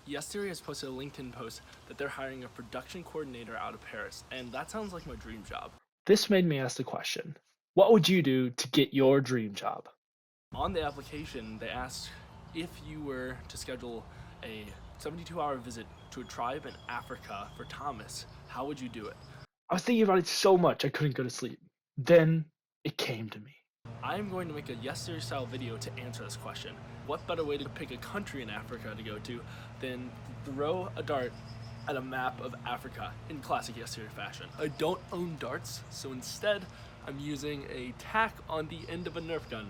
Yes Theory has posted a LinkedIn post that they're hiring a production coordinator out of Paris, and that sounds like my dream job. This made me ask the question, what would you do to get your dream job? On the application, they asked if you were to schedule a 72-hour visit to a tribe in Africa for Thomas, how would you do it? I was thinking about it so much I couldn't go to sleep. Then it came to me. I am going to make a Yes Theory style video to answer this question. What better way to pick a country in Africa to go to than throw a dart at a map of Africa in classic Yes Theory fashion? I don't own darts, so instead I'm using a tack on the end of a Nerf gun.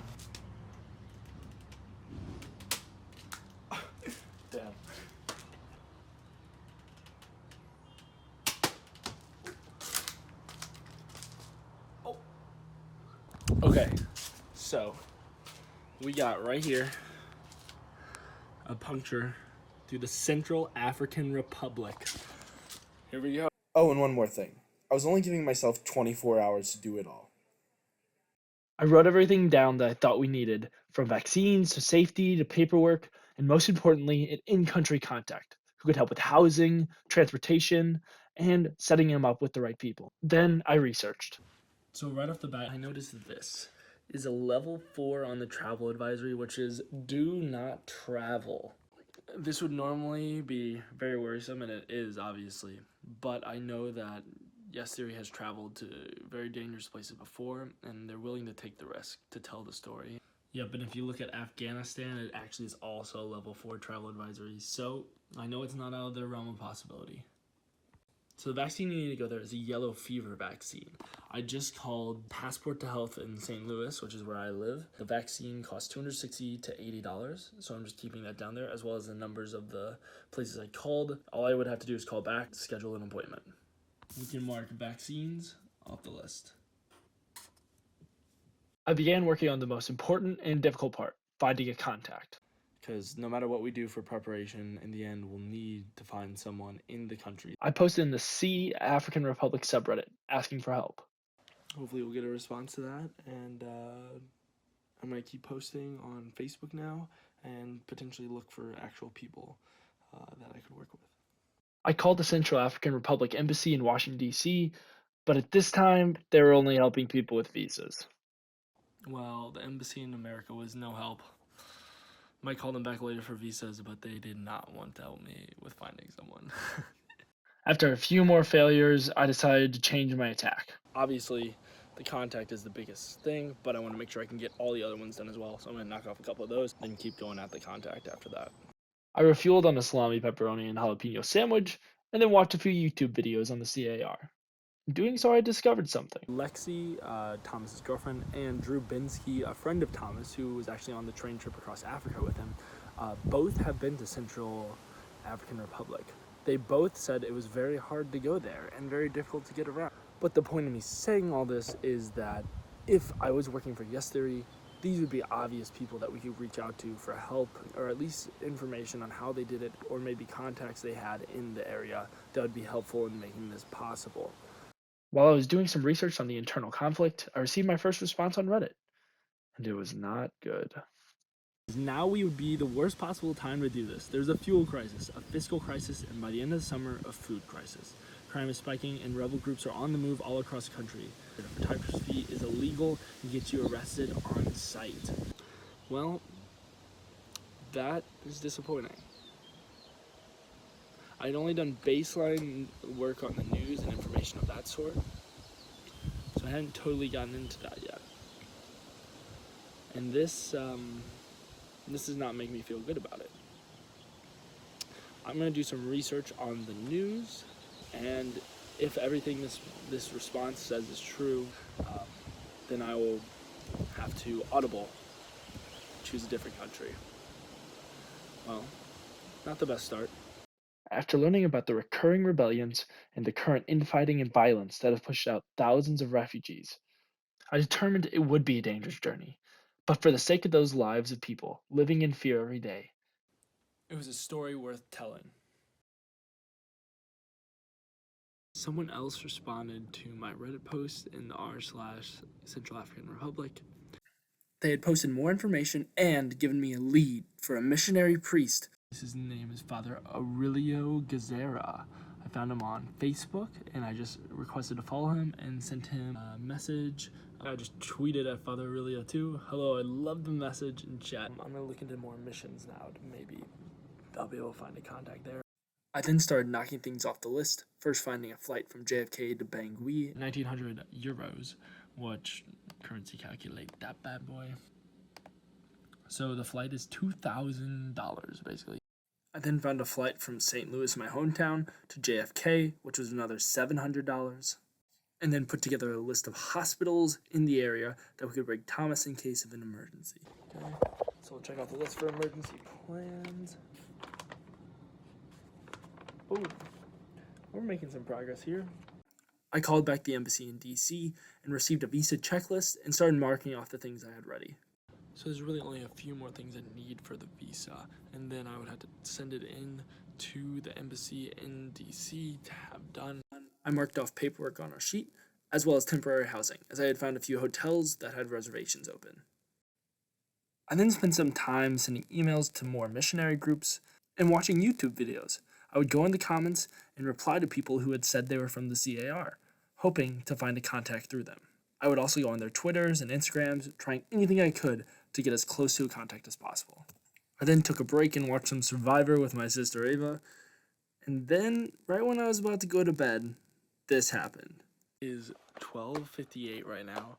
Damn. Oh. Okay, so we got right here a puncture through the Central African Republic. Here we go. Oh, and one more thing. I was only giving myself 24 hours to do it all. I wrote everything down that I thought we needed, from vaccines to safety to paperwork, and most importantly, an in-country contact who could help with housing, transportation, and setting him up with the right people. Then I researched. So right off the bat, I noticed this is a level 4 on the travel advisory, which is do not travel. This would normally be very worrisome, and it is, obviously, but I know that Yes Theory has traveled to very dangerous places before, and they're willing to take the risk to tell the story. Yeah, but if you look at Afghanistan, it actually is also a level 4 travel advisory, so I know it's not out of the realm of possibility. So the vaccine you need to go there is a yellow fever vaccine. I just called Passport to Health in St. Louis, which is where I live. The vaccine costs $260 to $80, so I'm just keeping that down there, as well as the numbers of the places I called. All I would have to do is call back, schedule an appointment. We can mark vaccines off the list. I began working on the most important and difficult part, finding a contact. Because no matter what we do for preparation, in the end, we'll need to find someone in the country. I posted in the C African Republic subreddit asking for help. Hopefully we'll get a response to that, and I'm going to keep posting on Facebook now and potentially look for actual people that I could work with. I called the Central African Republic Embassy in Washington, D.C., but at this time, they were only helping people with visas. Well, the embassy in America was no help. Might call them back later for visas, but they did not want to help me with finding someone. After a few more failures, I decided to change my attack. Obviously, the contact is the biggest thing, but I want to make sure I can get all the other ones done as well. So I'm going to knock off a couple of those and keep going at the contact after that. I refueled on a salami, pepperoni, and jalapeno sandwich, and then watched a few YouTube videos on the CAR. In doing so, I discovered something. Lexi, Thomas's girlfriend, and Drew Binsky, a friend of Thomas, who was actually on the train trip across Africa with him, both have been to Central African Republic. They both said it was very hard to go there and very difficult to get around. But the point of me saying all this is that if I was working for Yes Theory, these would be obvious people that we could reach out to for help, or at least information on how they did it, or maybe contacts they had in the area that would be helpful in making this possible. While I was doing some research on the internal conflict, I received my first response on Reddit, and it was not good. Now we would be the worst possible time to do this. There's a fuel crisis, a fiscal crisis, and by the end of the summer, a food crisis. Crime is spiking, and rebel groups are on the move all across the country. Photography is illegal and gets you arrested on sight. Well, that is disappointing. I'd only done baseline work on the news and information of that sort, so I hadn't totally gotten into that yet. And this does not make me feel good about it. I'm going to do some research on the news, and if everything this response says is true, then I will have to audible, choose a different country. Well, not the best start. After learning about the recurring rebellions and the current infighting and violence that have pushed out thousands of refugees, I determined it would be a dangerous journey, but for the sake of those lives of people living in fear every day, It was a story worth telling. Someone else responded to my Reddit post in the r/Central African Republic. They had posted more information and given me a lead for a missionary priest His name is Father Aurelio Gazera. I found him on Facebook and I just requested to follow him and sent him a message. I just tweeted at Father Aurelio too. Hello, I love the message in chat. I'm gonna look into more missions now to maybe I'll be able to find a contact there. I then started knocking things off the list, first finding a flight from JFK to Bangui. 1900 euros, which currency calculate that bad boy. So the flight is $2,000 basically. I then found a flight from St. Louis, my hometown, to JFK, which was another $700. And then put together a list of hospitals in the area that we could bring Thomas in case of an emergency. Okay, so we'll check out the list for emergency plans. Oh, we're making some progress here. I called back the embassy in DC and received a visa checklist and started marking off the things I had ready. So there's really only a few more things I need for the visa, and then I would have to send it in to the embassy in DC to have done. I marked off paperwork on our sheet, as well as temporary housing, as I had found a few hotels that had reservations open. I then spent some time sending emails to more missionary groups and watching YouTube videos. I would go in the comments and reply to people who had said they were from the CAR, hoping to find a contact through them. I would also go on their Twitters and Instagrams, trying anything I could to get as close to a contact as possible. I then took a break and watched some Survivor with my sister Ava, and then, right when I was about to go to bed, this happened. It is 12:58 right now,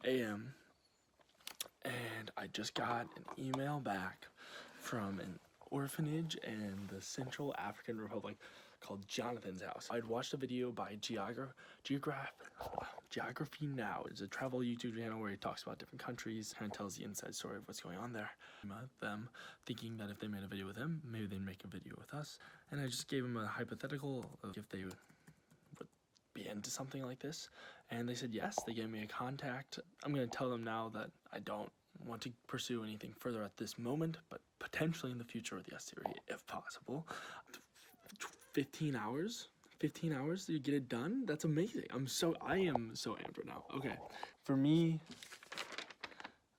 a.m., and I just got an email back from an orphanage in the Central African Republic called Jonathan's House. I'd watched a video by Geography Now. It's a travel YouTube channel where he talks about different countries and tells the inside story of what's going on there. Them thinking that if they made a video with him, maybe they'd make a video with us. And I just gave him a hypothetical of if they would be into something like this. And they said yes. They gave me a contact. I'm going to tell them now that I don't want to pursue anything further at this moment, but potentially in the future with the S series if possible. 15 hours to get it done. That's amazing. I am so amped right now. Okay, for me,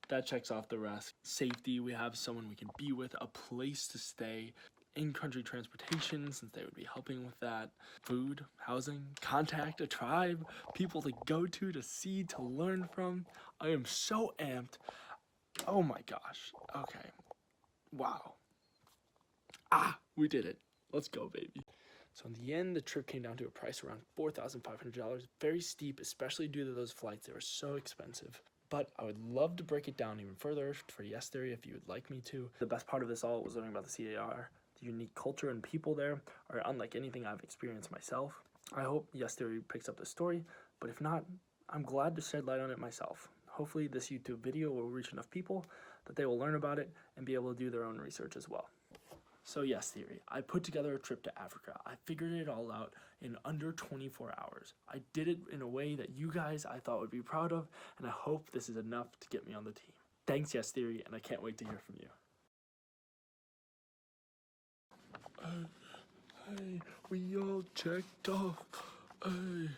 that checks off the rest. Safety, we have someone we can be with, a place to stay, in-country transportation since they would be helping with that, food, housing, contact, a tribe, people to go to see, to learn from. I am so amped. Oh my gosh. Okay, wow. We did it. Let's go, baby. So in the end, the trip came down to a price around $4,500. Very steep, especially due to those flights. They were so expensive. But I would love to break it down even further for Yes Theory if you would like me to. The best part of this all was learning about the CAR. The unique culture and people there are unlike anything I've experienced myself. I hope Yes Theory picks up the story, but if not, I'm glad to shed light on it myself. Hopefully this YouTube video will reach enough people that they will learn about it and be able to do their own research as well. So Yes Theory, I put together a trip to Africa. I figured it all out in under 24 hours. I did it in a way that you guys I thought would be proud of, and I hope this is enough to get me on the team. Thanks Yes Theory, and I can't wait to hear from you. Hey, we all checked off. Hey.